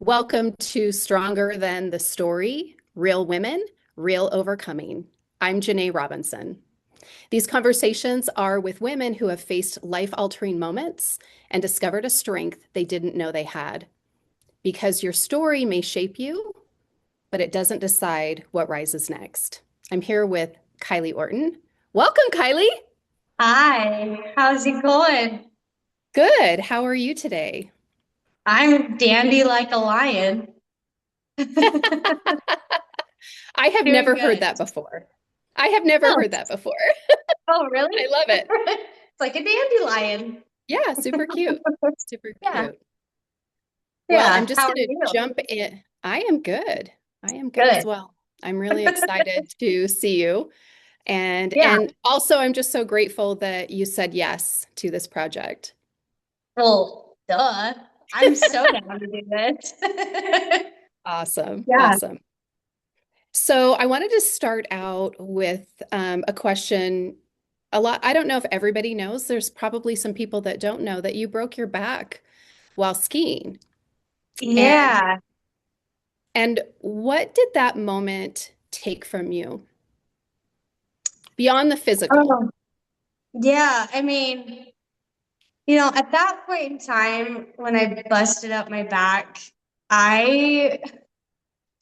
Welcome to Stronger Than the Story, Real Women, Real Overcoming. I'm Janae Robinson. These conversations are with women who have faced life-altering moments and discovered a strength they didn't know they had. Because your story may shape you, but it doesn't decide what rises next. I'm here with Kylie Orton. Welcome, Kylie. Hi, how's it going? Good. How are you today? I'm dandy like a lion. I have Doing never heard good. that before. I have never Oh, heard that before. oh, really? I love it. It's like a dandelion. Yeah, super cute. Super Yeah, cute. Well, I'm yeah. just How are going to you? jump in. I am good. I am good as Good. well. I'm really excited to see you. And Yeah. and also I'm just so grateful that you said yes to this project. Well, duh. I'm so down to do this. Awesome. Yeah. Awesome. So I wanted to start out with a question. I don't know if everybody knows, there's probably some people that don't know that you broke your back while skiing. And Yeah. And what did that moment take from you beyond the physical? Oh, yeah. At that point in time when I busted up my back, I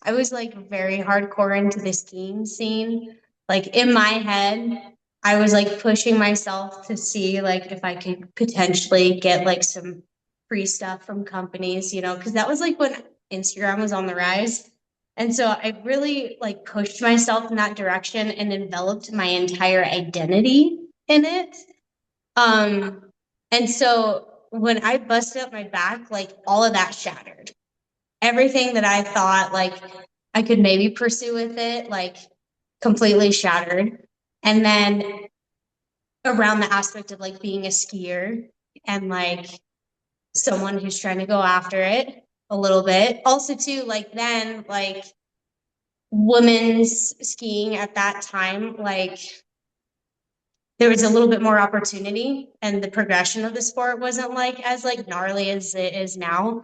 I was like very hardcore into the skiing scene. Like in my head, I was like pushing myself to see like if I could potentially get like some free stuff from companies, because that was like when Instagram was on the rise. And so I really like pushed myself in that direction and enveloped my entire identity in it. Um, and so when I busted up my back, like all of that shattered. Everything that I thought like I could maybe pursue with it, like completely shattered. And then around the aspect of like being a skier and like someone who's trying to go after it a little bit. Also, too, like then, like women's skiing at that time, like there was a little bit more opportunity and the progression of the sport wasn't like as like gnarly as it is now.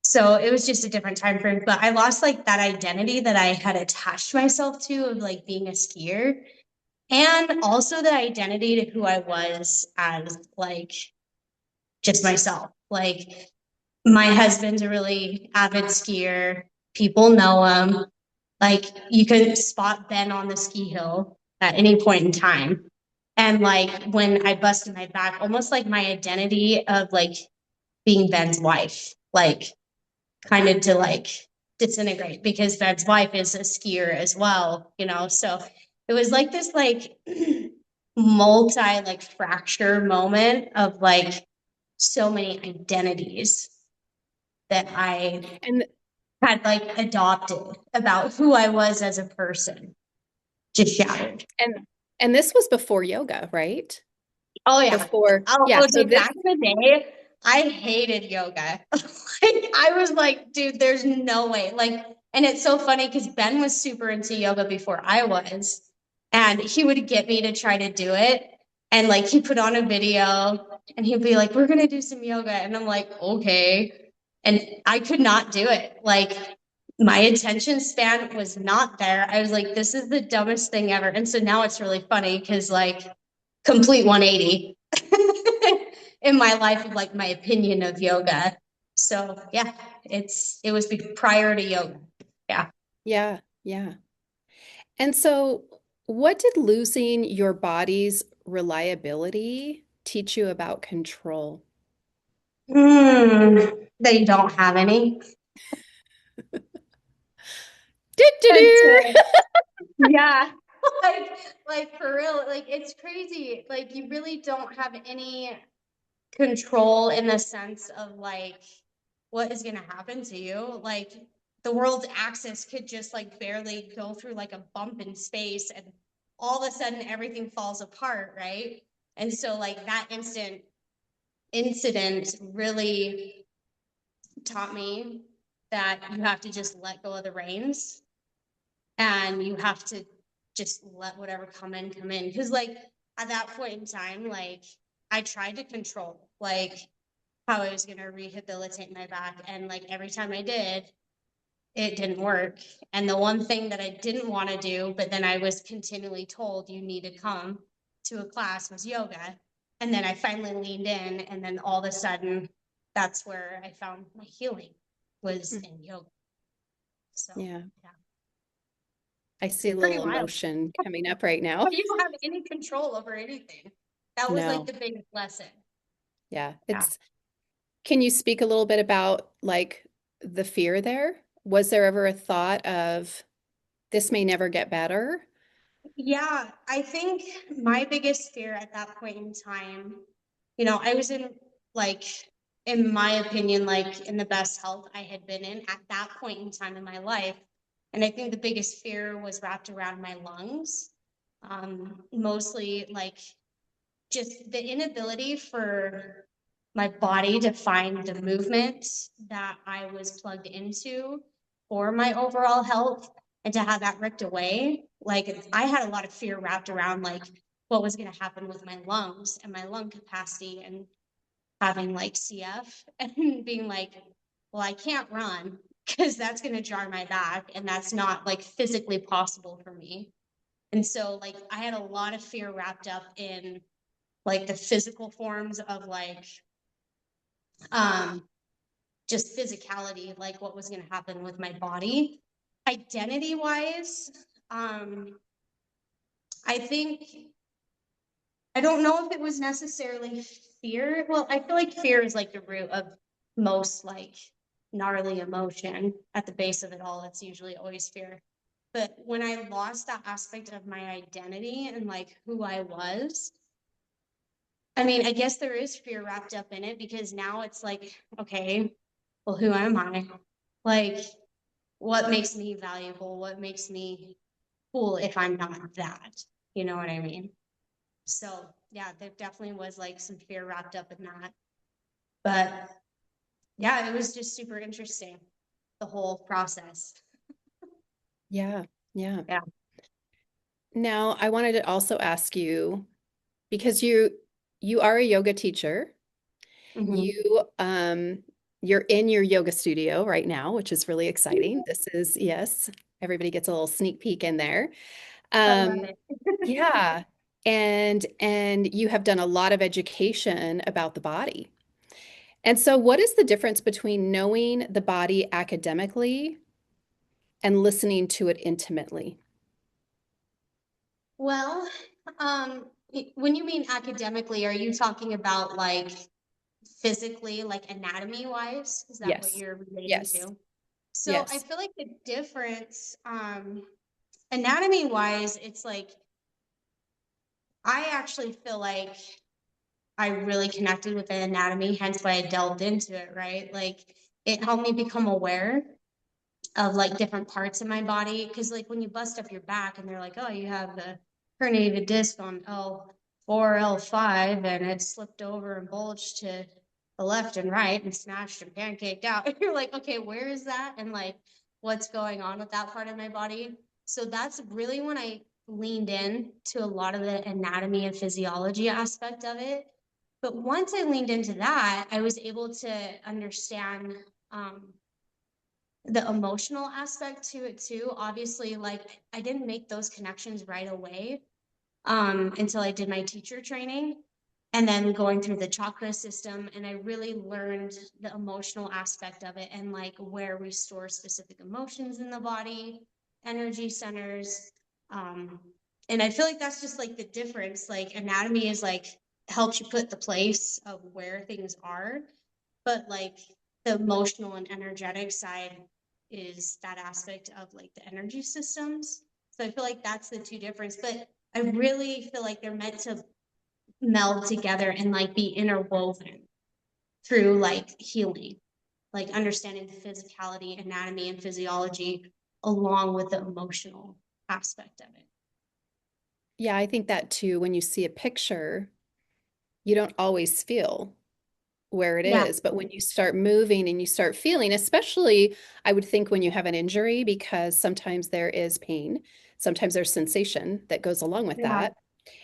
So it was just a different time frame. But I lost like that identity that I had attached myself to of like being a skier and also the identity to who I was as like just myself. Like my husband's a really avid skier. People know him. Like you could spot Ben on the ski hill at any point in time. And like when I busted my back, almost like my identity of like being Ben's wife, like kind of to like disintegrate because Ben's wife is a skier as well. So it was like this like multi like fracture moment of like so many identities that I And had like adopted about who I was as a person just shattered. and and this was before yoga, right? Oh yeah. Before, yeah, so Dude, this back in the day, I hated yoga. Like I was like, dude, there's no way. Like, and it's so funny because Ben was super into yoga before I was, and he would get me to try to do it. And like he put on a video and he'd be like, we're gonna do some yoga. And I'm like, okay. And I could not do it. Like my attention span was not there. I was like, this is the dumbest thing ever. And so now it's really funny because like complete 180 in my life of like my opinion of yoga. So yeah, it was prior to yoga. Yeah. yeah, yeah. And so what did losing your body's reliability teach you about control? They don't have any. And Do-do-do. so yeah. like like for real, like it's crazy. Like you really don't have any control in the sense of like what is going to happen to you. Like the world's axis could just like barely go through like a bump in space and all of a sudden everything falls apart, right? And so like that instant incident really taught me that you have to just let go of the reins and you have to just let whatever come in because like at that point in time like I tried to control like how I was going to rehabilitate my back. And like every time I did, it didn't work. And the one thing that I didn't want to do, but then I was continually told you need to come to a class, was yoga. And then I finally leaned in, and then all of a sudden, that's where I found my healing was Mm. in yoga. So Yeah, yeah, I see a pretty little wild. emotion coming up right now. You don't have any control over anything. That was like No, the biggest lesson. yeah, Yeah. can you speak a little bit about like the fear there? Was there ever a thought of this may never get better? Yeah, I think my biggest fear at that point in time, I was in like, in my opinion, like in the best health I had been in at that point in time in my life. And I think the biggest fear was wrapped around my lungs. Mostly like just the inability for my body to find the movement that I was plugged into for my overall health, and to have that ripped away. Like I had a lot of fear wrapped around like what was going to happen with my lungs and my lung capacity, and having like CF and being like, well, I can't run because that's going to jar my back, and that's not like physically possible for me. And so like I had a lot of fear wrapped up in like the physical forms of like um just physicality, like what was going to happen with my body. Identity wise, I think, I don't know if it was necessarily fear. Well, I feel like fear is like the root of most like gnarly emotion. At the base of it all, it's usually always fear. But when I lost that aspect of my identity and like who I was, I mean, I guess there is fear wrapped up in it, because now it's like, okay, well, who am I? Like, what makes me valuable? What makes me cool if I'm not that? You know what I mean? So, yeah, there definitely was like some fear wrapped up in that. But yeah, it was just super interesting, the whole process. Yeah, yeah. Yeah. Now, I wanted to also ask you because you are a yoga teacher. Mm-hmm. You're in your yoga studio right now, which is really exciting. This is, yes, everybody gets a little sneak peek in there. I love Um, it. yeah. And you have done a lot of education about the body. And so what is the difference between knowing the body academically and listening to it intimately? Well, when you mean academically, are you talking about like physically, like anatomy wise? Is that what Yes. you're relating Yes. to? So I Yes. feel like the difference, anatomy wise, it's like I actually feel like I really connected with the anatomy, hence why I delved into it, right? Like it helped me become aware of like different parts of my body. Cause like when you bust up your back and they're like, oh, you have the herniated disc on L4, L5, and it slipped over and bulged to the left and right and smashed and pancaked out. You're like, okay, where is that? And like, what's going on with that part of my body? So that's really when I leaned in to a lot of the anatomy and physiology aspect of it. But once I leaned into that, I was able to understand um, the emotional aspect to it too. Obviously, like I didn't make those connections right away until I did my teacher training, and then going through the chakra system, and I really learned the emotional aspect of it, and like where we store specific emotions in the body, energy centers. um and I feel like that's just like the difference. Like anatomy is like helps you put the place of where things are, but like the emotional and energetic side is that aspect of like the energy systems. So I feel like that's the two difference, but I really feel like they're meant to meld together and like be interwoven through like healing, like understanding the physicality, anatomy, and physiology along with the emotional aspect of it. Yeah, I think that too, when you see a picture, you don't always feel where it Yeah, is. But when you start moving and you start feeling, especially I would think when you have an injury, because sometimes there is pain, sometimes there's sensation that goes along with yeah, that.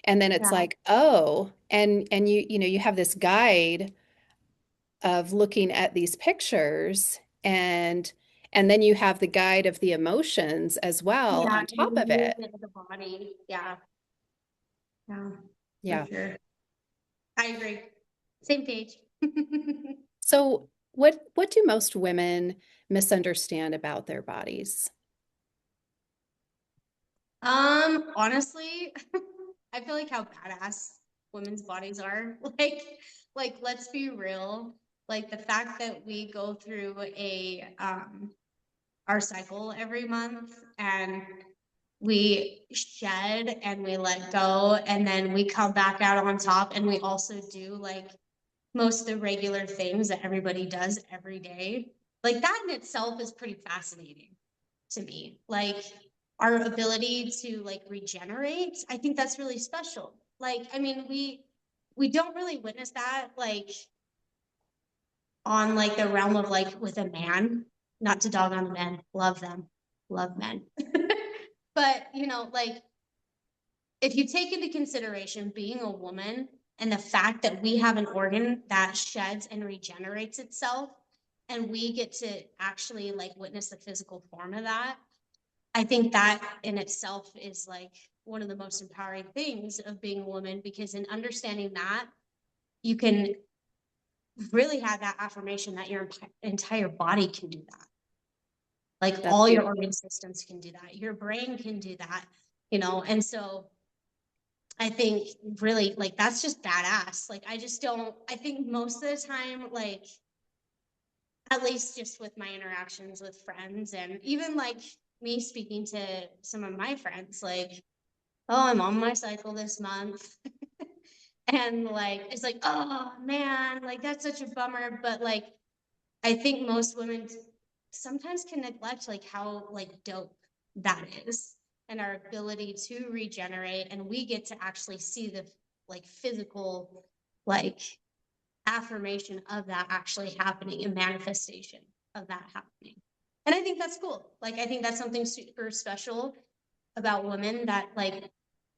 And then it's yeah, like, oh, and you have this guide of looking at these pictures, and And then you have the guide of the emotions as well Yeah, on and the top of it. movement of the body. Yeah, yeah, for Yeah. sure. I agree. Same page. So what do most women misunderstand about their bodies? Honestly, I feel like how badass women's bodies are. Let's be real. Like the fact that we go through a our cycle every month and we shed and we let go and then we come back out on top and we also do like most of the regular things that everybody does every day. Like that in itself is pretty fascinating to me. Like our ability to like regenerate, I think that's really special. Like, I mean, we don't really witness that like on like the realm of like with a man, not to dog on the men, love them, love men. But you know, like if you take into consideration being a woman and the fact that we have an organ that sheds and regenerates itself, and we get to actually like witness the physical form of that, I think that in itself is like one of the most empowering things of being a woman, because in understanding that, you can really have that affirmation that your entire body can do that. Like That's all your beautiful. organ systems can do that. Your brain can do that, you know? And so I think really like that's just badass. Like I just don't, I think most of the time, like at least just with my interactions with friends and even like me speaking to some of my friends, like, oh, I'm on my cycle this month. And like it's like, oh man, like that's such a bummer. But like I think most women sometimes can neglect like how like dope that is and our ability to regenerate, and we get to actually see the like physical like affirmation of that actually happening and manifestation of that happening. And I think that's cool. Like I think that's something super special about women that like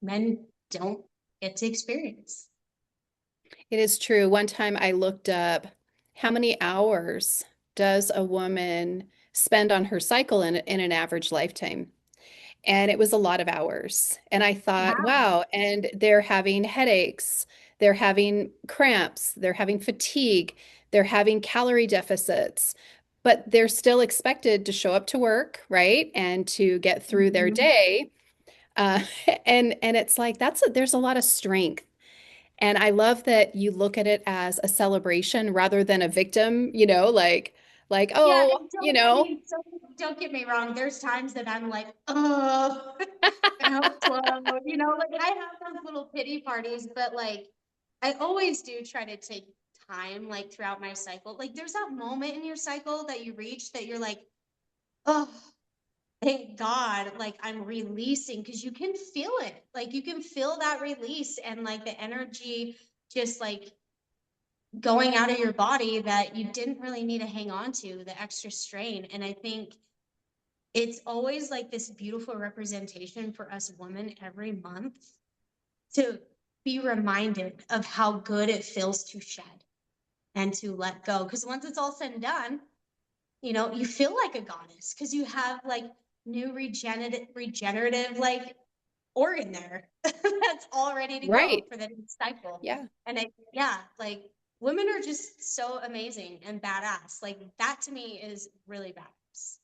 men don't get to experience. It is true. One time I looked up how many hours does a woman spend on her cycle in an average lifetime? And it was a lot of hours. And I thought, Wow. wow, and they're having headaches, they're having cramps, they're having fatigue, they're having calorie deficits, but they're still expected to show up to work, right? And to get through their Mhm. day. Uh, and it's like there's a lot of strength. And I love that you look at it as a celebration rather than a victim, Yeah, oh, and don't get me wrong. There's times that I'm like, oh, how slow, you know, like I have those little pity parties, but like I always do try to take time like throughout my cycle. Like there's that moment in your cycle that you reach that you're like, oh, thank God, like I'm releasing, because you can feel it. Like you can feel that release and like the energy just like going out of your body that you didn't really need to hang on to, the extra strain. And I think it's always like this beautiful representation for us women every month to be reminded of how good it feels to shed and to let go. Because once it's all said and done, you know, you feel like a goddess because you have like new regenerative like organ there that's all ready to go right. for the next cycle. Yeah. And yeah, like women are just so amazing and badass. Like that to me is really badass.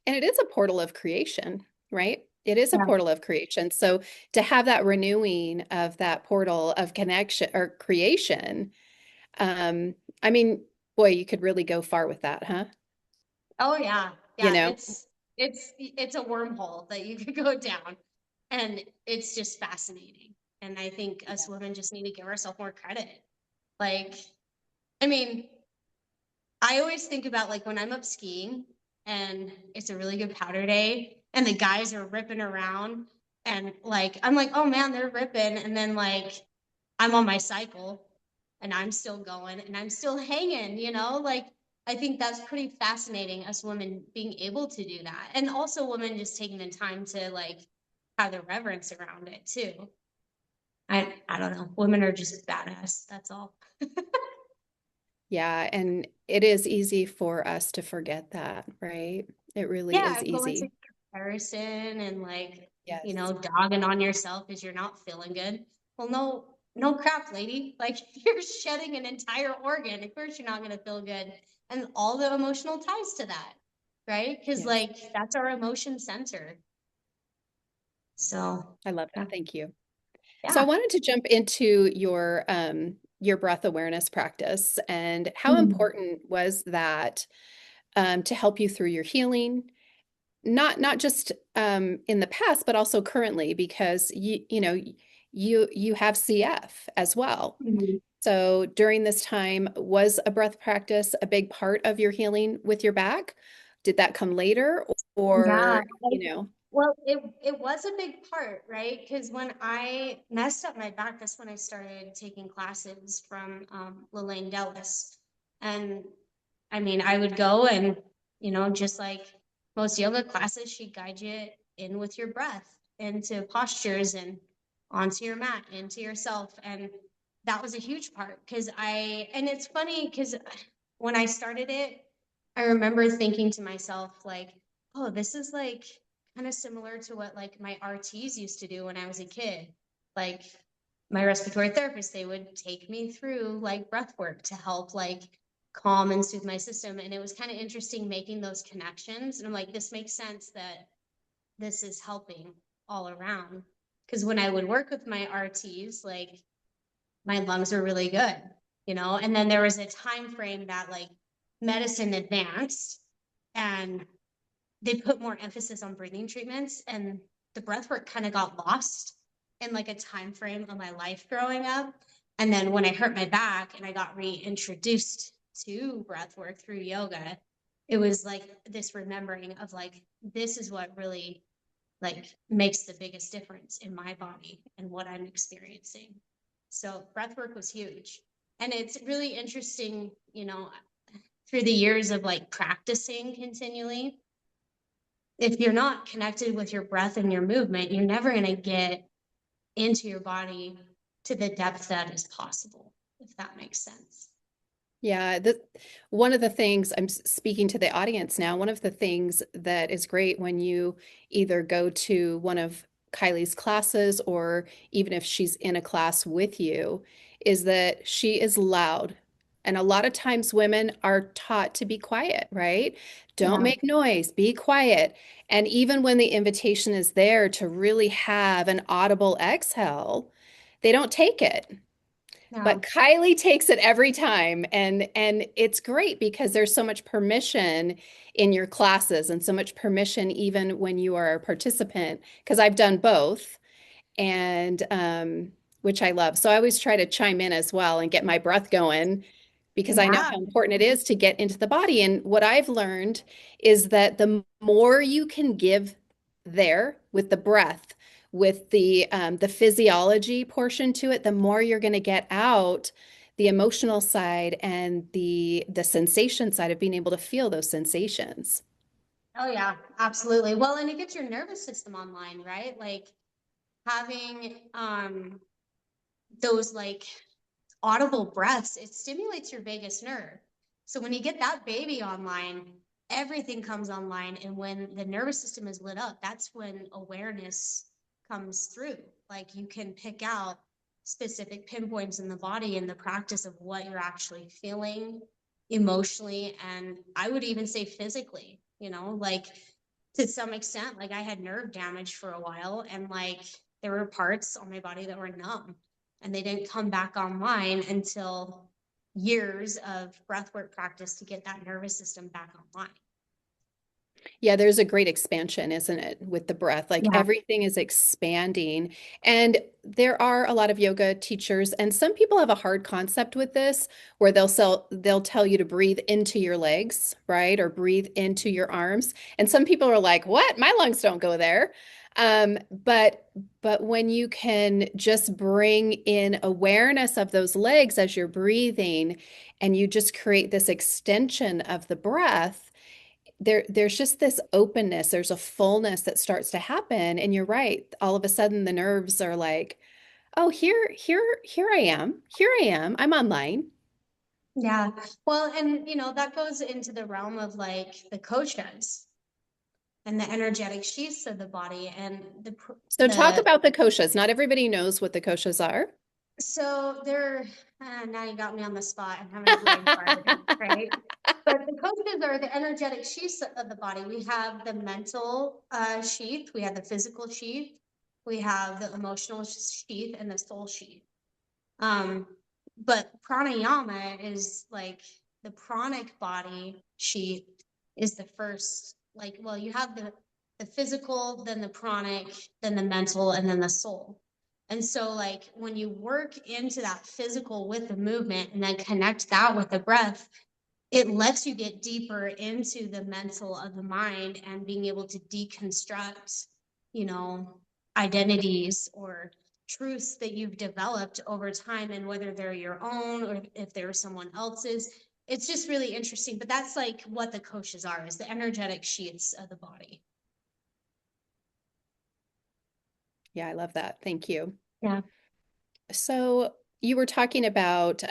And it is a portal of creation, right? It is a Yeah. portal of creation. So to have that renewing of that portal of connection or creation, um, I mean, boy, you could really go far with that, huh? Oh yeah. You Yeah. know? It's a wormhole that you could go down. And it's just fascinating. And I think us women just need to give ourselves more credit. Like, I mean, I always think about like when I'm up skiing and it's a really good powder day and the guys are ripping around and like I'm like, oh man, they're ripping. And then like I'm on my cycle and I'm still going and I'm still hanging, you know? Like I think that's pretty fascinating, us women being able to do that. And also women just taking the time to like have the reverence around it too. I don't know. Women are just badass. That's all. Yeah. And it is easy for us to forget that, right? It really Yeah, is go into easy. comparison and like, Yes. dogging on yourself because you're not feeling good. Well, no, no crap, lady. Like you're shedding an entire organ. Of course you're not gonna feel good. And all the emotional ties to that, right? Because Yes. like that's our emotion center. So I love yeah. that. Thank you. So I Yeah. wanted to jump into your breath awareness practice and how Mhm. important was that to help you through your healing? Not just in the past, but also currently, because you have CF as well. Mhm. So during this time, was a breath practice a big part of your healing with your back? Did that come later, Yeah. or Well, it was a big part, right? Because when I messed up my back, that's when I started taking classes from Lelaine Dellis. And I mean, I would go and, just like most yoga classes, she'd guide you in with your breath into postures and onto your mat, into yourself. And that was a huge part and it's funny because when I started it, I remember thinking to myself, like, oh, this is like kind of similar to what like my RTs used to do when I was a kid. Like my respiratory therapist, they would take me through like breath work to help like calm and soothe my system. And it was kind of interesting making those connections. And I'm like, this makes sense that this is helping all around. Because when I would work with my RTs, like my lungs were really good, and then there was a time frame that like medicine advanced and they put more emphasis on breathing treatments and the breath work kind of got lost in like a time frame of my life growing up. And then when I hurt my back and I got reintroduced to breath work through yoga, it was like this remembering of like this is what really like makes the biggest difference in my body and what I'm experiencing. So breath work was huge. And it's really interesting, through the years of like practicing continually, if you're not connected with your breath and your movement, you're never going to get into your body to the depth that is possible, if that makes sense. Yeah, one of the things speaking to the audience now, one of the things that is great when you either go to one of Kylie's classes or even if she's in a class with you, is that she is loud. And a lot of times women are taught to be quiet, right? Don't Yeah. make noise, be quiet. And even when the invitation is there to really have an audible exhale, they don't take it. But No. Kylie takes it every time, and it's great because there's so much permission in your classes and so much permission even when you are a participant, because I've done both and which I love. So I always try to chime in as well and get my breath going because I know Yeah. how important it is to get into the body. And what I've learned is that the more you can give there with the breath, with the physiology portion to it, the more you're going to get out the emotional side and the sensation side of being able to feel those sensations. Oh yeah, absolutely. Well, and it gets your nervous system online, right? Like having those like audible breaths, it stimulates your vagus nerve. So when you get that baby online, everything comes online. And when the nervous system is lit up, that's when awareness comes through. Like you can pick out specific pinpoints in the body in the practice of what you're actually feeling emotionally. And I would even say physically, like to some extent, like I had nerve damage for a while and like there were parts on my body that were numb and they didn't come back online until years of breathwork practice to get that nervous system back online. Yeah, there's a great expansion, isn't it, with the breath? Like Yeah. everything is expanding. And there are a lot of yoga teachers, and some people have a hard concept with this, where they'll tell you to breathe into your legs, right? Or breathe into your arms. And some people are like, "What? My lungs don't go there." Um, but but when you can just bring in awareness of those legs as you're breathing, and you just create this extension of the breath there's just this openness, there's a fullness that starts to happen. And you're right. All of a sudden the nerves are like, oh, here I am. Here I am. I'm online. Yeah. Well, and that goes into the realm of like the koshas and the energetic sheaths of the body and So talk the about the koshas. Not everybody knows what the koshas are. so they're now you got me on the spot. I'm having a brain fart, right? But the koshas are the energetic sheaths of the body. We have the mental sheath, we have the physical sheath, we have the emotional sheath, and the soul sheath. But pranayama is like the pranic body sheath is the first, like, well, you have the physical, then the pranic, then the mental, and then the soul. And so, like, when you work into that physical with the movement and then connect that with the breath, it lets you get deeper into the mental of the mind and being able to deconstruct, identities or truths that you've developed over time, and whether they're your own or if they're someone else's. It's just really interesting. But that's like what the koshas are, is the energetic sheaths of the body. Yeah, I love that. Thank you. Yeah. So you were talking about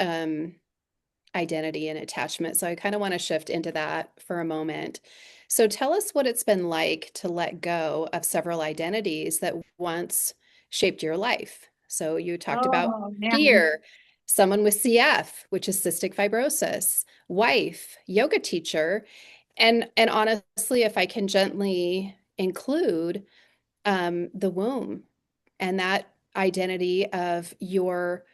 identity and attachment. So I kind of want to shift into that for a moment. So tell us what it's been like to let go of several identities that once shaped your life. So you talked about Oh man. fear, someone with CF, which is cystic fibrosis, wife, yoga teacher, and honestly, if I can gently include the womb and that identity of your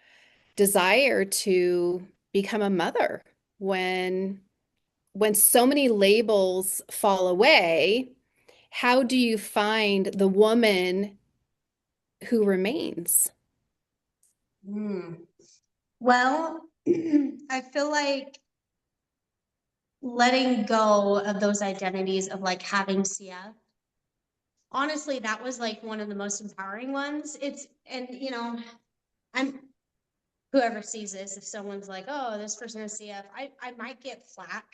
desire to become a mother when so many labels fall away, how do you find the woman who remains? Well, I feel like letting go of those identities of like having CF, honestly, that was like one of the most empowering ones. I'm whoever sees this, if someone's like, oh, this person has CF, I might get flack,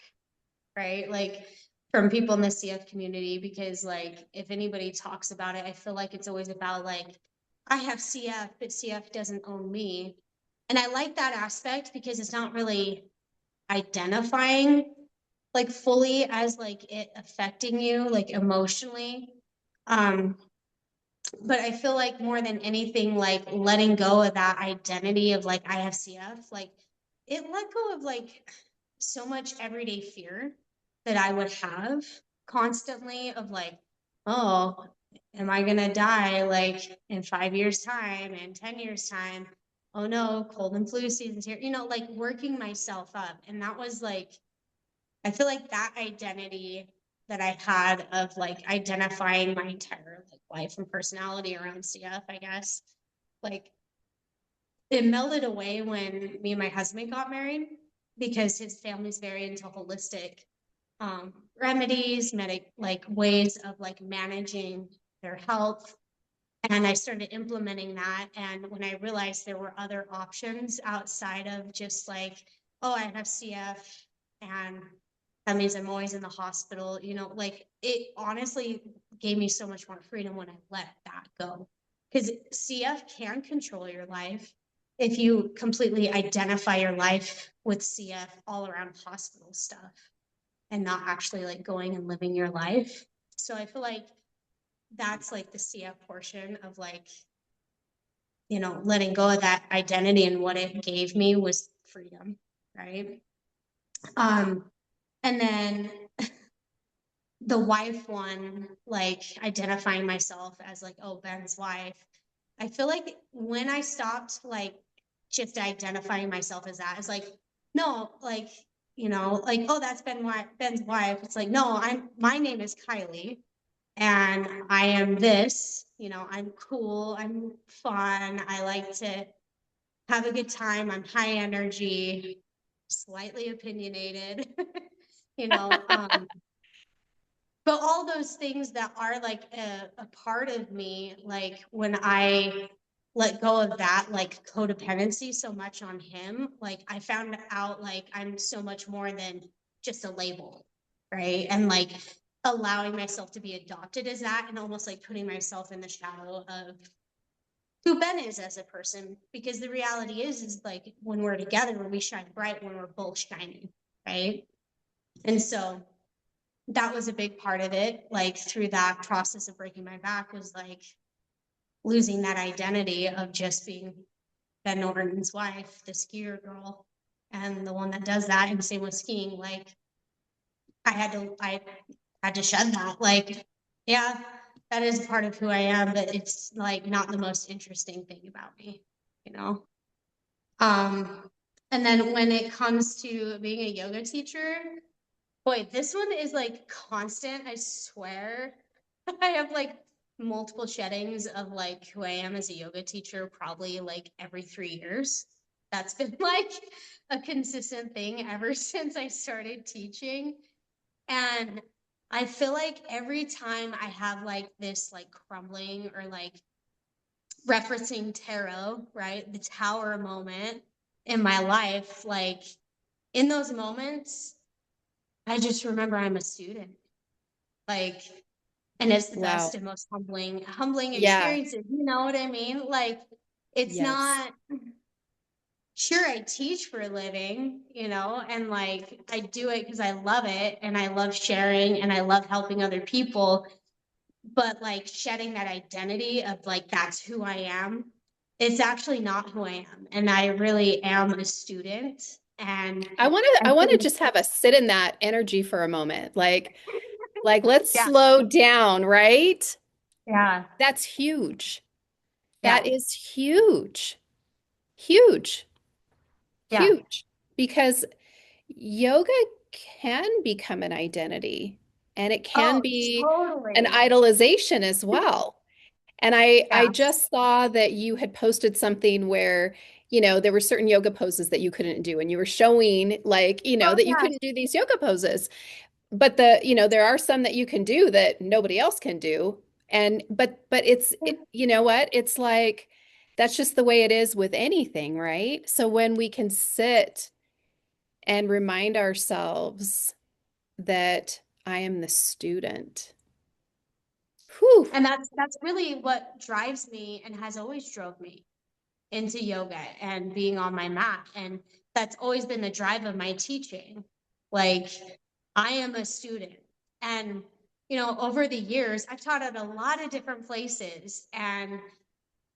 right? Like from people in the CF community, because like if anybody talks about it, I feel like it's always about like, I have CF, but CF doesn't own me. And I like that aspect because it's not really identifying like fully as like it affecting you like emotionally. Um, but I feel like more than anything, like letting go of that identity of like I have CF, like it let go of like so much everyday fear that I would have constantly of like, oh, am I gonna die like in 5 years' time, in 10 years' time? Oh no, cold and flu season's here, like working myself up. And that was like, I feel like that identity that I had of like identifying my entire like life and personality around CF, I guess, like it melted away when me and my husband got married because his family's very into holistic remedies, like ways of like managing their health. And I started implementing that. And when I realized there were other options outside of just like, oh, I have CF and that means I'm always in the hospital, like it honestly gave me so much more freedom when I let that go. Because CF can control your life if you completely identify your life with CF all around hospital stuff and not actually like going and living your life. So I feel like that's like the CF portion of like, letting go of that identity, and what it gave me was freedom, right? And then the wife one, like identifying myself as like, oh, Ben's wife. I feel like when I stopped like just identifying myself as that, it's like, no, like, like, oh, that's Ben's wife. It's like, no, my name is Kylie and I am this, I'm cool, I'm fun, I like to have a good time, I'm high energy, slightly opinionated, you know, but all those things that are like a part of me, like when I let go of that, like codependency so much on him, like I found out like I'm so much more than just a label, right? And like allowing myself to be adopted as that, and almost like putting myself in the shadow of who Ben is as a person, because the reality is like when we're together, we shine bright when we're both shining, right? And so that was a big part of it. Like through that process of breaking my back was like losing that identity of just being Ben Orton's wife, the skier girl, and the one that does that. And same with skiing. Like I had to shed that. Like, yeah, that is part of who I am, but it's like not the most interesting thing about me, you know? And then when it comes to being a yoga teacher, boy, this one is like constant, I swear. I have like multiple sheddings of like who I am as a yoga teacher, probably like every 3 years. That's been like a consistent thing ever since I started teaching. And I feel like every time I have like this like crumbling or like referencing tarot, right? The tower moment in my life, like in those moments, I just remember I'm a student. Like, and it's the best Wow. and most humbling Yeah. experiences. You know what I mean? Like, it's Yes. not, sure, I teach for a living, you know, and like I do it because I love it and I love sharing and I love helping other people. But like shedding that identity of like, that's who I am, it's actually not who I am. And I really am a student. And I I want to think, just have us sit in that energy for a moment. Like let's yeah, slow down, right? yeah, That's huge. yeah, That is huge. Huge. yeah. Huge. Because yoga can become an identity and it can Oh, be an totally. idolization as well. And I Yeah. just saw that you had posted something where, there were certain yoga poses that you couldn't do and you were showing like, Oh, that you yeah. couldn't do these yoga poses. But there are some that you can do that nobody else can do. And but you know what? It's like that's just the way it is with anything, right? So when we can sit and remind ourselves that I am the student. Whew. And that's really what drives me and has always drove me into yoga and being on my mat. And that's always been the drive of my teaching. Like I am a student. And over the years, I've taught at a lot of different places. And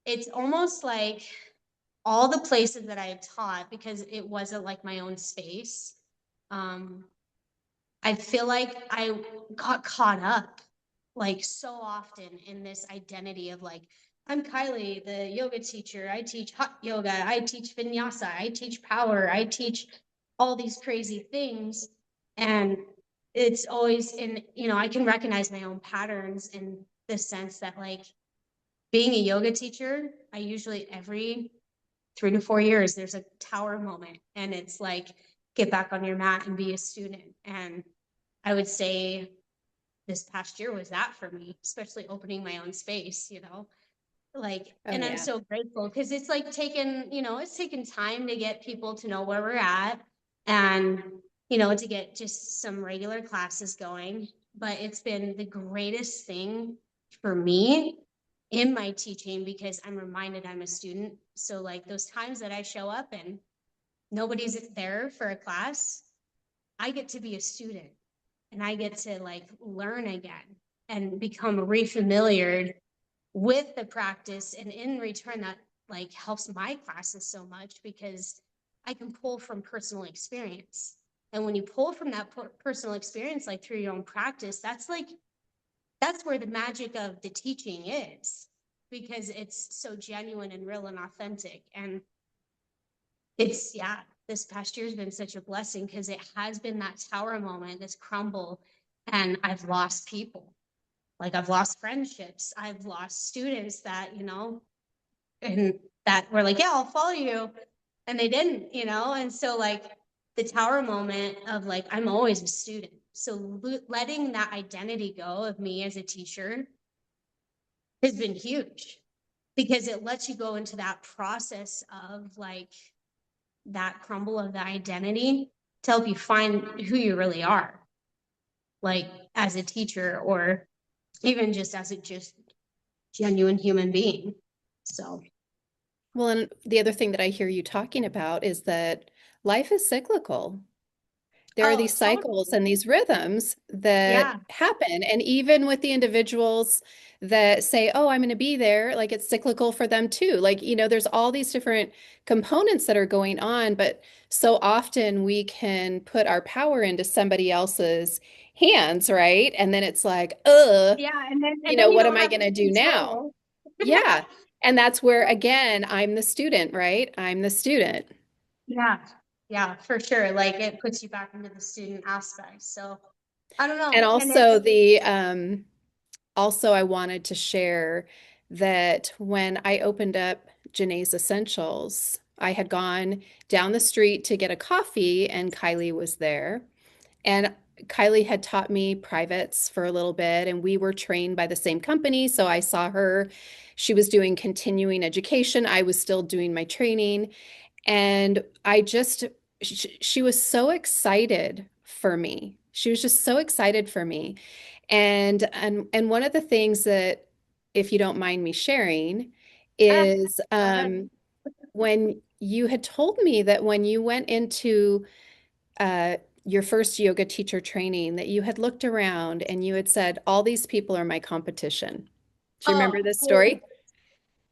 it's almost like all the places that I had taught, because it wasn't like my own space, um, I feel like I got caught up like so often in this identity of like, I'm Kylie, the yoga teacher. I teach hot yoga. I teach vinyasa. I teach power. I teach all these crazy things. And it's always I can recognize my own patterns in the sense that like being a yoga teacher, I usually every 3 to 4 years, there's a tower moment and it's like, get back on your mat and be a student. And I would say this past year was that for me, especially opening my own space, like, Oh and I'm yeah. so grateful because it's like it's taken time to get people to know where we're at and, to get just some regular classes going. But it's been the greatest thing for me in my teaching because I'm reminded I'm a student. So like those times that I show up and nobody's there for a class, I get to be a student and I get to like learn again and become refamiliared with the practice. And in return, that like helps my classes so much because I can pull from personal experience. And when you pull from that personal experience, like through your own practice, that's where the magic of the teaching is because it's so genuine and real and authentic. And this past year has been such a blessing because it has been that tower moment, this crumble, and I've lost people. Like I've lost friendships. I've lost students that, and that were like, yeah, I'll follow you. And they didn't, and so like the tower moment of like, I'm always a student. So letting that identity go of me as a teacher has been huge because it lets you go into that process of like that crumble of the identity to help you find who you really are, like as a teacher or even just as a just genuine human being. So Well, and the other thing that I hear you talking about is that life is cyclical. There are Oh, these cycles totally. and these rhythms that Yeah. happen. And even with the individuals that say, oh, I'm going to be there, like it's cyclical for them too. Like, there's all these different components that are going on, but so often we can put our power into somebody else's hands, right? And then it's like, Yeah, and then you what don't am I have going any to do now? control. Yeah. And that's where, again, I'm the student, right? I'm the student. Yeah, yeah, for sure. Like it puts you back into the student aspect. So I don't And know. And also it's also I wanted to share that when I opened up Janae's Essentials, I had gone down the street to get a coffee and Kylie was there. And Kylie had taught me privates for a little bit, and we were trained by the same company. So I saw her. She was doing continuing education. I was still doing my training. And she was so excited for me. She was just so excited for me. And one of the things that, if you don't mind me sharing, ah, is go ahead. when you had told me that when you went into uh, your first yoga teacher training, that you had looked around and you had said, all these people are my competition. Do you remember Oh, this story?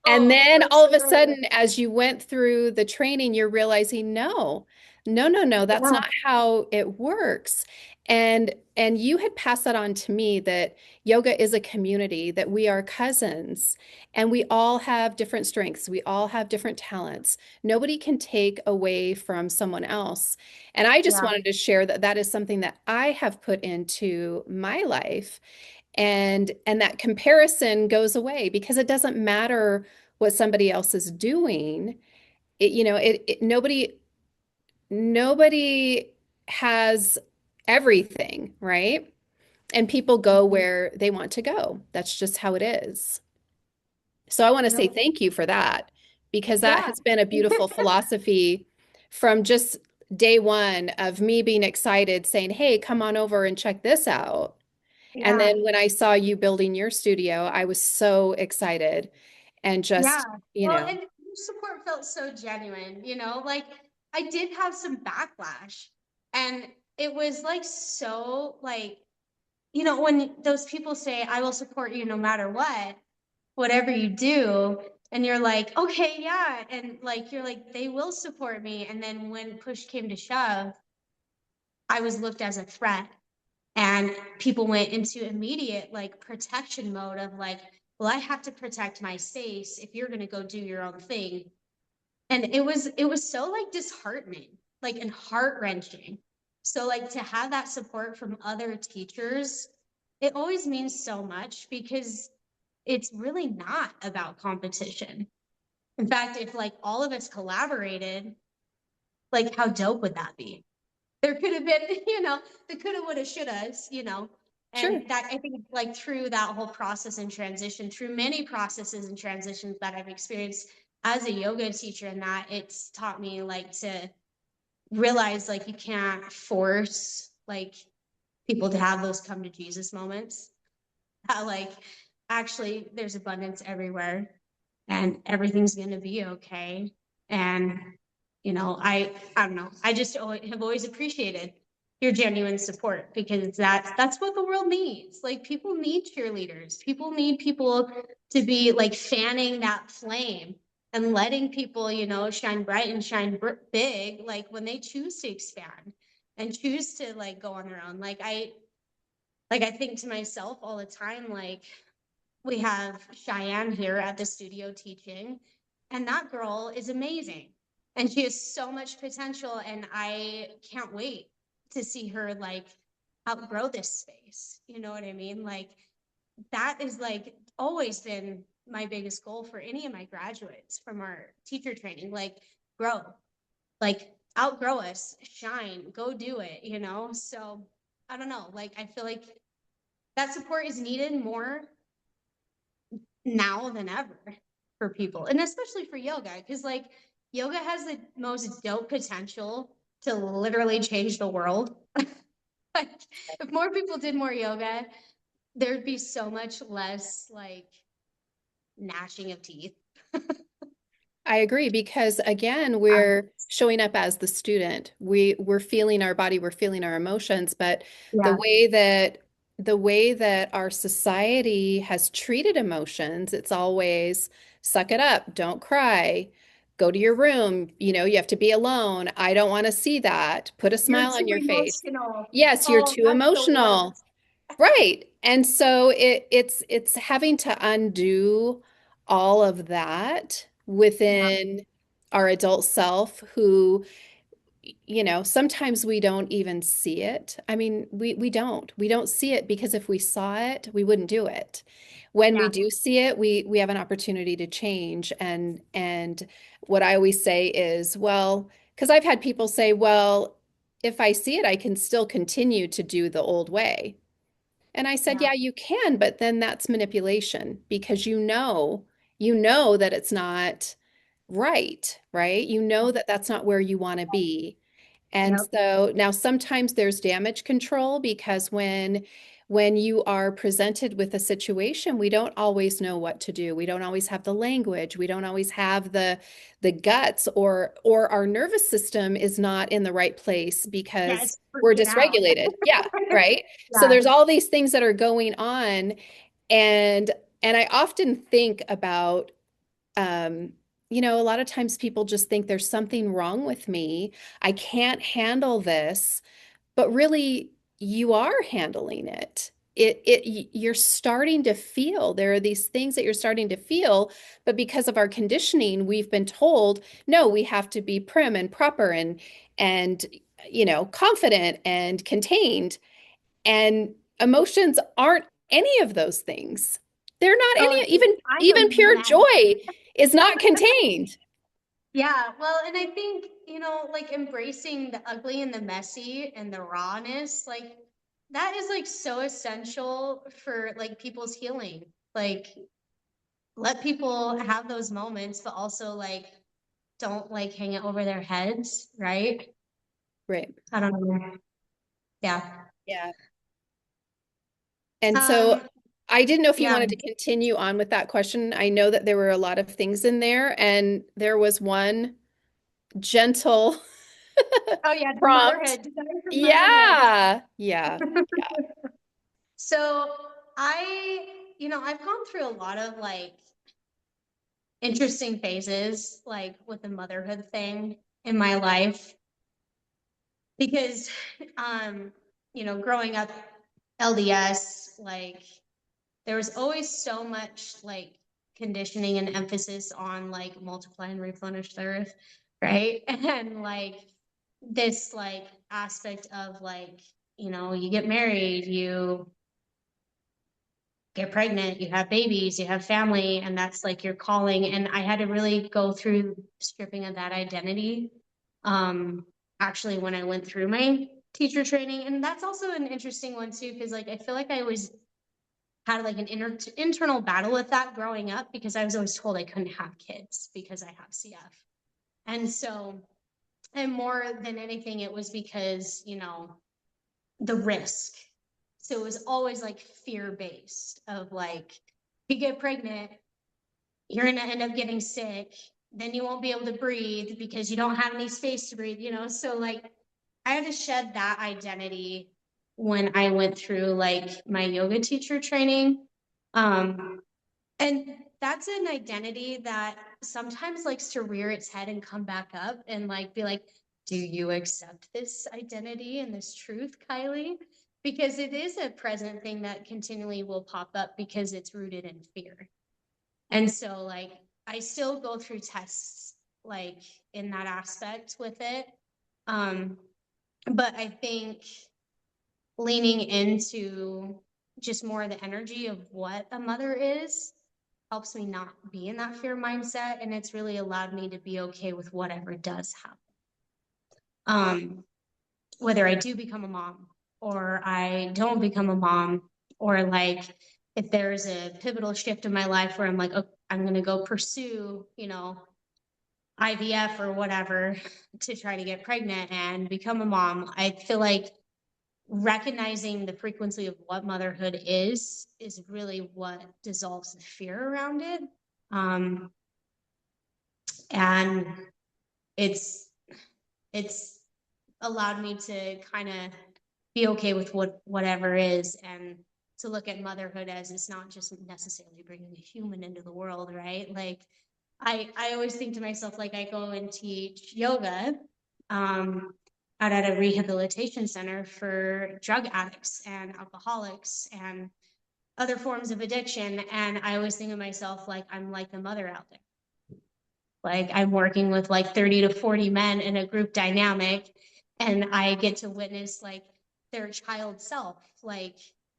And oh, then for all of a sure. sudden, as you went through the training, you're realizing, no, no, no, no, that's Yeah, not how it works. And you had passed that on to me that yoga is a community, that we are cousins, and we all have different strengths. We all have different talents. Nobody can take away from someone else. And I just yeah, wanted to share that that is something that I have put into my life, and that comparison goes away because it doesn't matter what somebody else is doing. Nobody has everything, right? And people go where they want to go. That's just how it is. So I want to say no, thank you for that, because that yeah, has been a beautiful philosophy from just day one of me being excited, saying, hey, come on over and check this out. And yeah. then when I saw you building your studio, I was so excited and Yeah. just, Well, and your support felt so genuine, like I did have some backlash and it was like so like, when those people say, I will support you no matter what, whatever you do, and you're like, okay, yeah. And like, you're like, they will support me. And then when push came to shove, I was looked as a threat. And people went into immediate like protection mode of like, well, I have to protect my space if you're going to go do your own thing. And it was so like disheartening, like and heart-wrenching. So like to have that support from other teachers, it always means so much because it's really not about competition. In fact, if like all of us collaborated, like how dope would that be? There could have been, the coulda, woulda, shouldas, sure. and that I think like through that whole process and transition, through many processes and transitions that I've experienced as a yoga teacher, and that it's taught me like to realize like you can't force like people to have those come to Jesus moments. That like actually there's abundance everywhere and everything's gonna be okay. And I don't know. I just have always appreciated your genuine support because that's what the world needs. Like people need cheerleaders. People need people to be like fanning that flame and letting people, shine bright and shine big, like when they choose to expand and choose to like go on their own. Like I think to myself all the time, like we have Cheyenne here at the studio teaching, and that girl is amazing. And she has so much potential, and I can't wait to see her like outgrow this space. You know what I mean? Like that is like always been my biggest goal for any of my graduates from our teacher training. Like grow, like outgrow us, shine, go do it. So I don't know. Like I feel like that support is needed more now than ever for people, and especially for yoga, because like yoga has the most dope potential to literally change the world. Like if more people did more yoga, there'd be so much less like gnashing of teeth. I agree because again, Um, we're showing up as the student. We're feeling our body, we're feeling our emotions, but the yeah, way that the way that our society has treated emotions, it's always suck it up, don't cry, go to your room, you have to be alone. I don't want to see that. Put a you're smile on too your face. emotional. Yes, you're Oh, too that's the emotional. worst. Right. And so it's having to undo all of that Yeah, within our adult self who, sometimes we don't even see it. I mean, we don't. We don't see it because if we saw it, we wouldn't do it. When we yeah, do see it, we have an opportunity to change. And what I always say is, well, because I've had people say, well, if I see it, I can still continue to do the old way. And I said, yeah, yeah, you can, but then that's manipulation because you know that it's not right, right? You know that that's not where you want to be. And yep, so now sometimes there's damage control because when you are presented with a situation, we don't always know what to do. We don't always have the language. We don't always have the guts or our nervous system is not in the right place yeah. because It's we're freaking out. dysregulated. Yeah, right. So Yeah. there's all these things that are going on and and I often think about um, a lot of times people just think there's something wrong with me. I can't handle this, but really you are handling it. You're starting to feel there are these things that you're starting to feel, but because of our conditioning, we've been told, no, we have to be prim and proper and confident and contained. And emotions aren't any of those things. They're not Oh, any, dude, even I'm a even pure mess. joy is not contained. Yeah, well, and I think, like embracing the ugly and the messy and the rawness, like that is like so essential for like people's healing. Like let people have those moments, but also like don't like hang it over their heads, right? Right. I don't know. Yeah. Yeah. And so Um, I didn't know if you yeah. wanted to continue on with that question. I know that there were a lot of things in there, and there was one gentle Oh yeah, the prompt. motherhood, desire for motherhood. Yeah. Yeah. So I've gone through a lot of like interesting phases, like with the motherhood thing in my life, because, um, growing up LDS, like there was always so much like conditioning and emphasis on like multiply and replenish the earth, right? And like this like aspect of like, you get married, you get pregnant, you have babies, you have family, and that's like your calling. And I had to really go through stripping of that identity. Um, Actually, when I went through my teacher training, and that's also an interesting one too, because like I feel like I always had like an internal battle with that growing up because I was always told I couldn't have kids because I have CF. And so, and more than anything, it was because, the risk. So it was always like fear based of like, if you get pregnant, you're going to end up getting sick. Then you won't be able to breathe because you don't have any space to breathe. So like I had to shed that identity when I went through like my yoga teacher training. Um, and that's an identity that sometimes likes to rear its head and come back up and like be like, do you accept this identity and this truth, Kylie? Because it is a present thing that continually will pop up because it's rooted in fear. And so like I still go through tests like in that aspect with it. Um, but I think leaning into just more of the energy of what a mother is helps me not be in that fear mindset. And it's really allowed me to be okay with whatever does happen. Whether I do become a mom or I don't become a mom, or like if there's a pivotal shift in my life where I'm like, oh, I'm going to go pursue, IVF or whatever to try to get pregnant and become a mom. I feel like recognizing the frequency of what motherhood is really what dissolves the fear around it. Um, And it's allowed me to kind of be okay with whatever is, and to look at motherhood as it's not just necessarily bringing a human into the world, right? Like I always think to myself, like I go and teach yoga out at a rehabilitation center for drug addicts and alcoholics and other forms of addiction. And I always think of myself like I'm like the mother out there. Like I'm working with like 30 to 40 men in a group dynamic, and I get to witness like their child self, like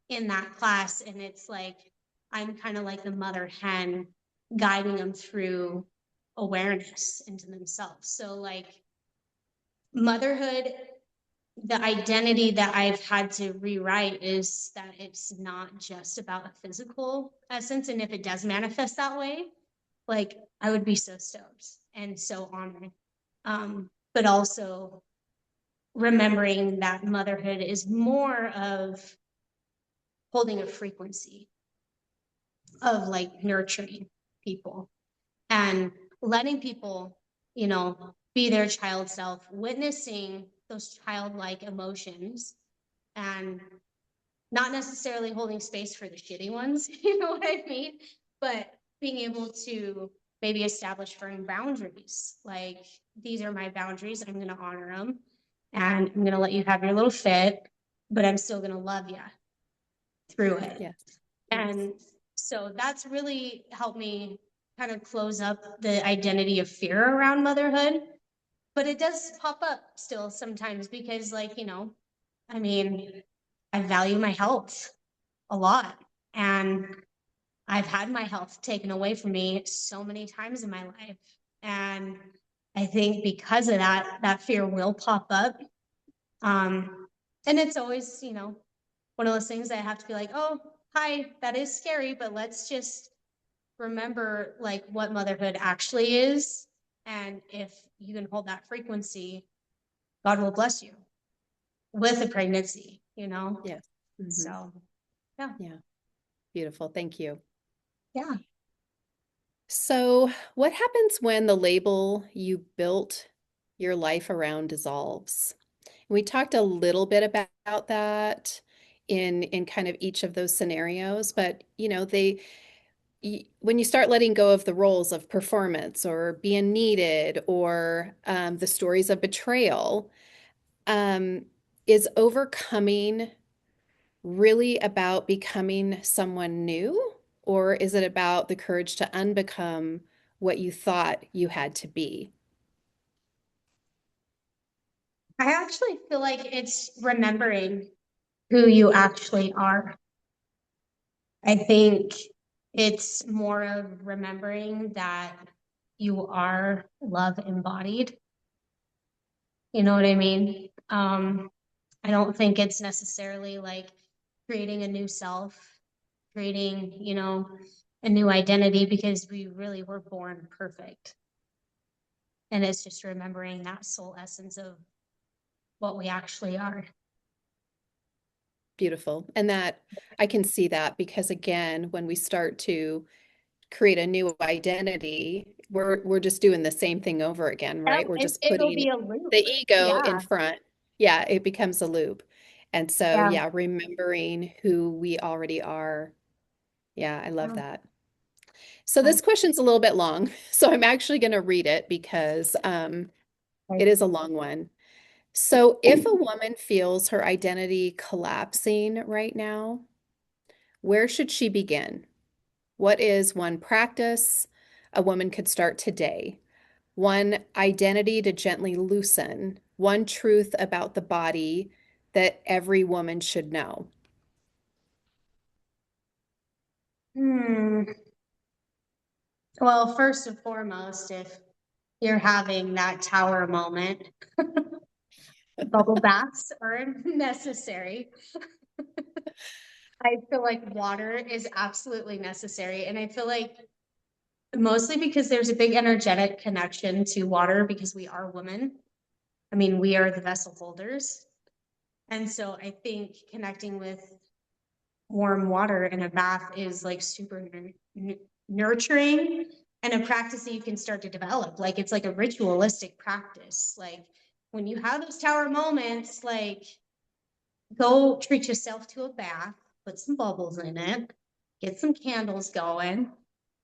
in that class. And it's like, I'm kind of like the mother hen guiding them through awareness into themselves. So like motherhood, the identity that I've had to rewrite is that it's not just about a physical essence. And if it does manifest that way, like I would be so stoked and so honored. But also remembering that motherhood is more of holding a frequency of like nurturing people and letting people, you know, be their child self, witnessing those childlike emotions, and not necessarily holding space for the shitty ones, you know what I mean? But being able to maybe establish firm boundaries. Like, these are my boundaries. I'm going to honor them. And I'm going to let you have your little fit, but I'm still going to love you through it. Yes. And so that's really helped me kind of close up the identity of fear around motherhood. But it does pop up still sometimes because, like, you know, I mean, I value my health a lot. And I've had my health taken away from me so many times in my life. And I think because of that, that fear will pop up. And it's always, you know, one of those things that I have to be like, oh, hi, that is scary, but let's just remember like what motherhood actually is. And if you can hold that frequency, God will bless you with a pregnancy, you know? Yes. Mm-hmm. So, yeah. Yeah. Beautiful. Thank you. Yeah. So, what happens when the label you built your life around dissolves? We talked a little bit about that in kind of each of those scenarios, but you know, when you start letting go of the roles of performance or being needed or the stories of betrayal, um, is overcoming really about becoming someone new, or is it about the courage to unbecome what you thought you had to be? I actually feel like it's remembering who you actually are. I think it's more of remembering that you are love embodied. You know what I mean? I don't think it's necessarily like creating a new self, creating, you know, a new identity, because we really were born perfect. And it's just remembering that soul essence of what we actually are. Beautiful. And that I can see that because again, when we start to create a new identity, we're just doing the same thing over again, Yeah, right? We're just it'll putting be a loop. the ego in Yeah. front. Yeah, it becomes a loop. And so, Yeah. yeah, remembering who we already are. Yeah, I love Yeah. that. So this question's a little bit long, so I'm actually going to read it because it is a long one. So if a woman feels her identity collapsing right now, where should she begin? What is one practice a woman could start today? One identity to gently loosen, one truth about the body that every woman should know. Hmm. Well, first and foremost, if you're having that tower moment, bubble baths are necessary. I feel like water is absolutely necessary. And I feel like mostly because there's a big energetic connection to water because we are women. I mean, we are the vessel holders. And so I think connecting with warm water in a bath is like super nurturing and a practice that you can start to develop. Like, it's like a ritualistic practice. Like, when you have those tower moments, like, go treat yourself to a bath, put some bubbles in it, get some candles going.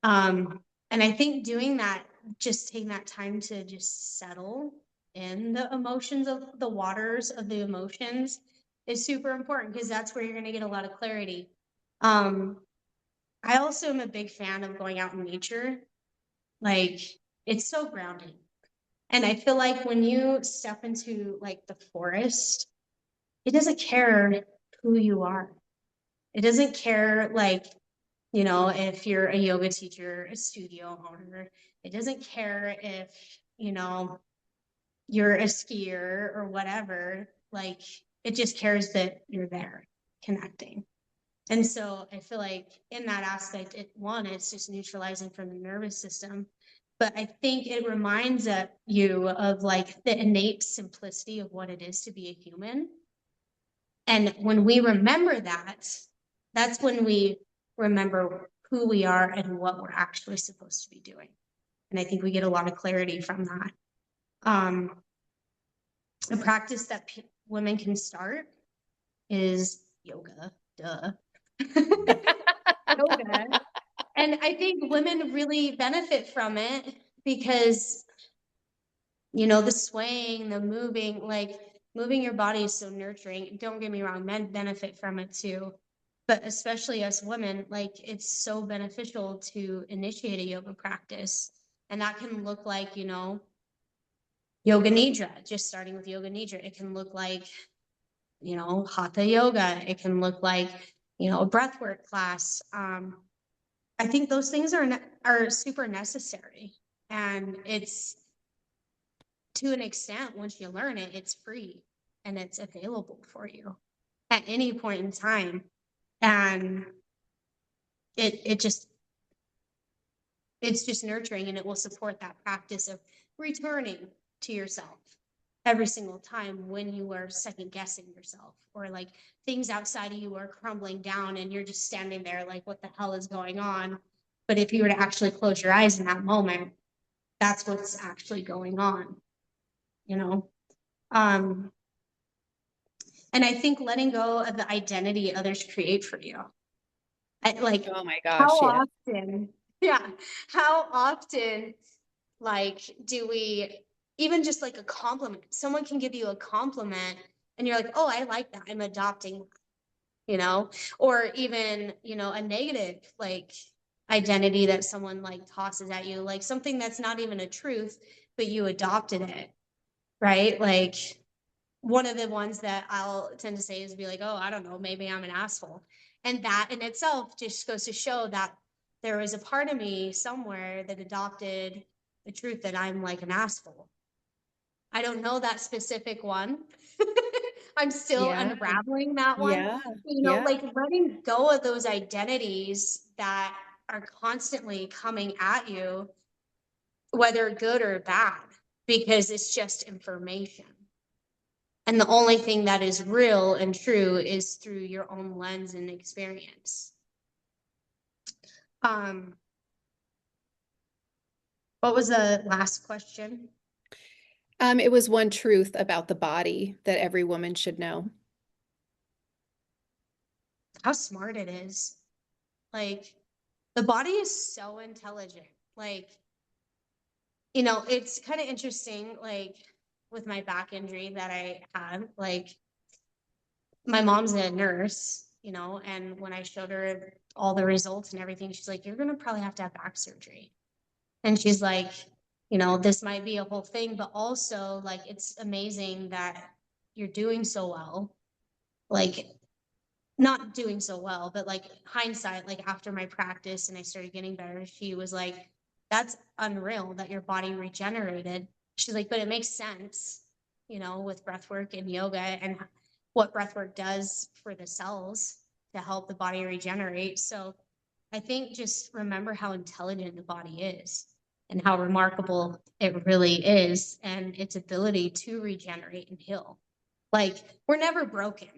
And I think doing that, just taking that time to just settle in the emotions of the waters of the emotions is super important, because that's where you're going to get a lot of clarity. I also am a big fan of going out in nature. Like, it's so grounding. And I feel like when you step into like the forest, it doesn't care who you are. It doesn't care, like, if you're a yoga teacher, a studio owner. It doesn't care if, you're a skier or whatever. Like, it just cares that you're there connecting. And so I feel like in that aspect, it's just neutralizing from the nervous system. But I think it reminds you of like the innate simplicity of what it is to be a human. And when we remember that, that's when we remember who we are and what we're actually supposed to be doing. And I think we get a lot of clarity from that. A practice that women can start is yoga. Duh. Yoga. And I think women really benefit from it because, the swaying, the moving, like moving your body is so nurturing. Don't get me wrong, men benefit from it too. But especially as women, like, it's so beneficial to initiate a yoga practice. And that can look like, yoga nidra, just starting with yoga nidra. It can look like, hatha yoga. It can look like, a breathwork class. I think those things are super necessary. And it's, to an extent, once you learn it, it's free and it's available for you at any point in time. And it's just nurturing, and it will support that practice of returning to yourself every single time when you are second guessing yourself, or like things outside of you are crumbling down and you're just standing there like, what the hell is going on? But if you were to actually close your eyes in that moment, that's what's actually going on, and I think letting go of the identity others create for you. Like, Oh my how gosh, yeah. often, yeah, how often, like, do we, even just like a compliment, someone can give you a compliment and you're like, oh, I like that, I'm adopting, or even, a negative, like, identity that someone like tosses at you, like something that's not even a truth, but you adopted it, right? Like, one of the ones that I'll tend to say is be like, oh, I don't know, maybe I'm an asshole. And that in itself just goes to show that there was a part of me somewhere that adopted the truth that I'm like an asshole. I don't know that specific one. I'm still Yeah. unraveling that one. Yeah. Yeah. Like letting go of those identities that are constantly coming at you, whether good or bad, because it's just information. And the only thing that is real and true is through your own lens and experience. What was the last question? It was one truth about the body that every woman should know. How smart it is. Like, the body is so intelligent. Like, it's kind of interesting, like, with my back injury that I had, like, my mom's a nurse, and when I showed her all the results and everything, she's like, you're going to probably have to have back surgery. And she's like, this might be a whole thing, but also, like, it's amazing that you're doing so well. Like, not doing so well, but like hindsight, like after my practice and I started getting better, she was like, that's unreal that your body regenerated. She's like, but it makes sense, with breath work and yoga and what breath work does for the cells to help the body regenerate. So I think just remember how intelligent the body is and how remarkable it really is, and its ability to regenerate and heal. Like, we're never broken,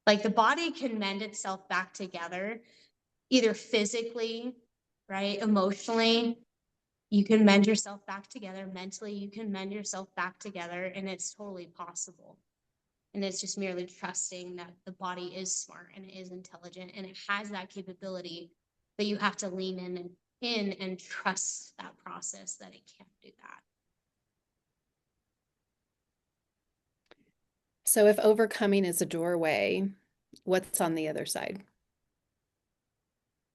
like the body can mend itself back together, either physically right? Emotionally, you can mend yourself back together. Mentally, you can mend yourself back together, and it's totally possible. And it's just merely trusting that the body is smart and it is intelligent and it has that capability, but you have to lean in and trust that process that it can do that. So if overcoming is a doorway, what's on the other side?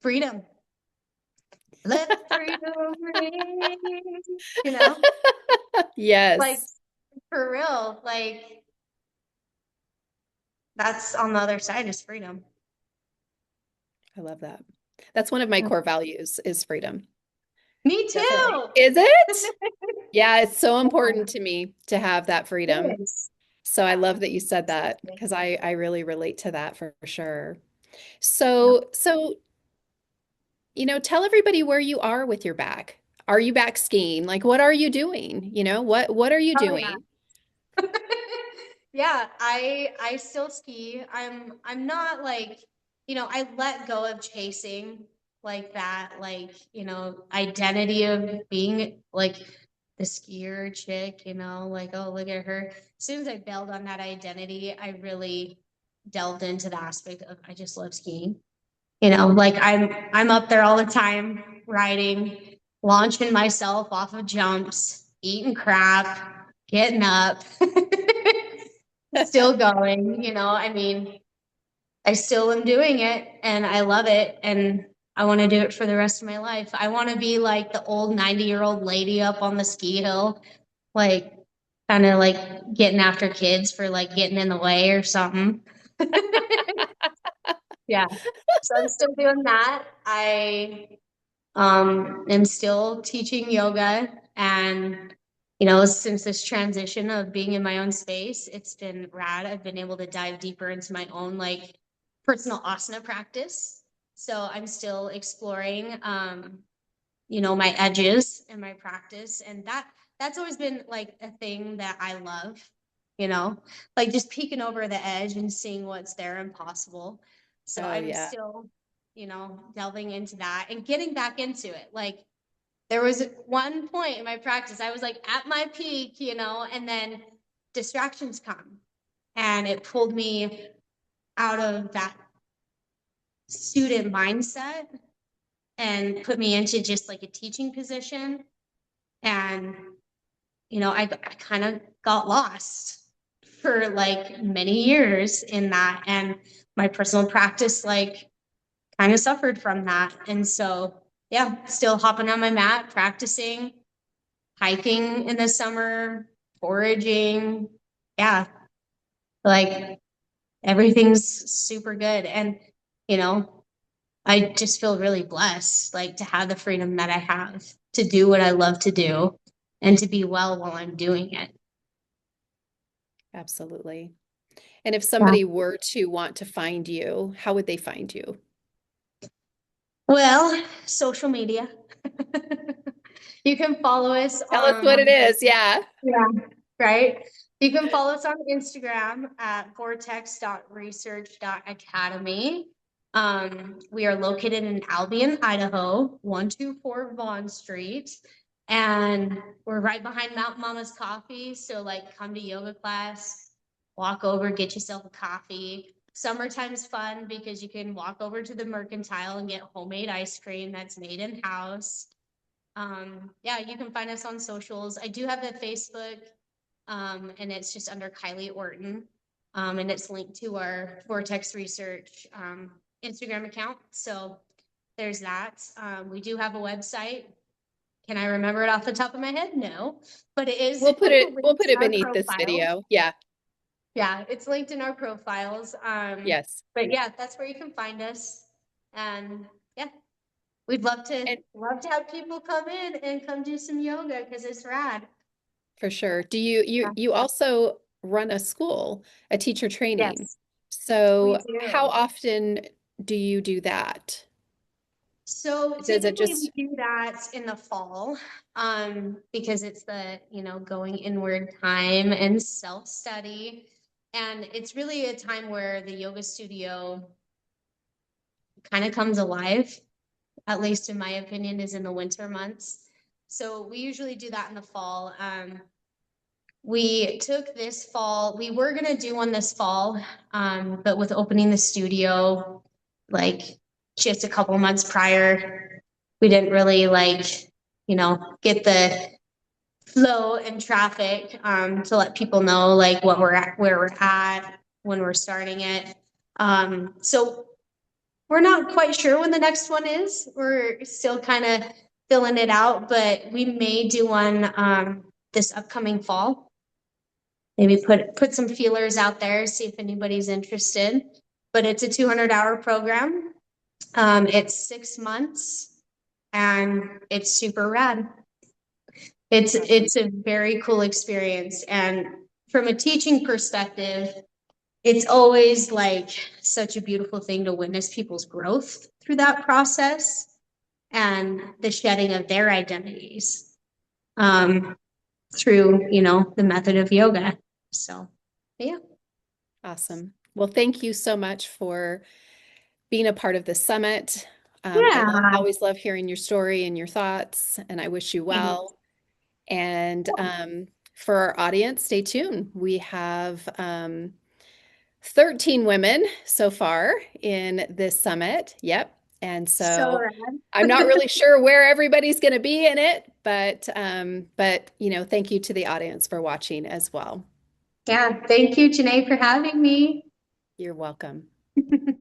Freedom. Let freedom ring. You know, like Yes, for real, like that's on the other side is freedom. I love that. That's one of my core values is freedom. Me Definitely. too. Is it? Yeah, it's so Yeah, important to me to have that freedom. it is. So I Yeah, love that you said that absolutely. because I really relate to that for sure. Yeah. So tell everybody where you are with your back. Are you back skiing? Like what are you doing? What are you Oh yeah. doing? Yeah, I still ski. I'm not like, I let go of chasing like that, like, identity of being like the skier chick, like, oh, look at her. As soon as I bailed on that identity, I really delved into the aspect of I just love skiing. Like I'm up there all the time, riding, launching myself off of jumps, eating crap, getting up, still going, I mean, I still am doing it and I love it and I want to do it for the rest of my life. I want to be like the old 90-year-old lady up on the ski hill, like kind of like getting after kids for like getting in the way or something. Yeah. So I'm still doing that. I am still teaching yoga and since this transition of being in my own space, it's been rad. I've been able to dive deeper into my own like personal asana practice. So I'm still exploring my edges in my practice and that's always been like a thing that I love, you know, like just peeking over the edge and seeing what's there and possible. So Oh I'm yeah. still, delving into that and getting back into it. Like there was one point in my practice, I was like at my peak, and then distractions come and it pulled me out of that student mindset and put me into just like a teaching position. And, I kind of got lost for like many years in that. And my personal practice, like, kind of suffered from that. And so, yeah, still hopping on my mat, practicing, hiking in the summer, foraging. Yeah, like everything's super good. And, you know, I just feel really blessed, like to have the freedom that I have to do what I love to do and to be well while I'm doing it. Absolutely. And if Yeah. somebody were to want to find you, how would they find you? Well, social media. You can follow us Tell us what it on, is. Yeah. yeah, right? You can follow us on Instagram at vortex.research.academy. We are located in Albion, Idaho, 124 Vaughn Street. And we're right behind Mount Mama's Coffee. So, like, come to yoga class, walk over, get yourself a coffee. Summertime's fun because you can walk over to the Mercantile and get homemade ice cream that's made in house. Yeah, you can find us on socials. I do have a Facebook, and it's just under Kylie Orton. And it's linked to our Vortex Research Instagram account. So there's that. We do have a website. Can I remember it off the top of my head? No, but it is We'll linked put in it our beneath this profiles. video. Yeah. Yeah, it's linked in our profiles. Yes. But yeah, that's where you can find us. And yeah, we'd love to have people come in and come do some yoga because it's rad. For sure. Do you also run a school, a teacher training? Yes, we So how do. often do you do that? So Does it typically we just do that in the fall, because it's the, going inward time and self-study. And it's really a time where the yoga studio kind of comes alive. at least in my opinion, is in the winter months. So we usually do that in the fall. We took this fall, we were gonna do one this fall, but with opening the studio, like just a couple months prior, we didn't really get the flow and traffic to let people know like what we're at, where we're at when we're starting it. So we're not quite sure when the next one is. We're still kind of filling it out, but we may do one this upcoming fall. Maybe put some feelers out there, see if anybody's interested. But it's a 200-hour program. It's 6 months, and it's super rad. It's a very cool experience, and from a teaching perspective, it's always like such a beautiful thing to witness people's growth through that process and the shedding of their identities through the method of yoga. So yeah. Awesome. Well, thank you so much for being a part of this summit. Yeah. Always love hearing your story and your thoughts, and I wish you well. And for our audience, stay tuned. We have 13 women so far in this summit. Yep. And so rad. I'm not really sure where everybody's going to be in it, but thank you to the audience for watching as well. Yeah. Thank you, Janae, for having me. You're welcome.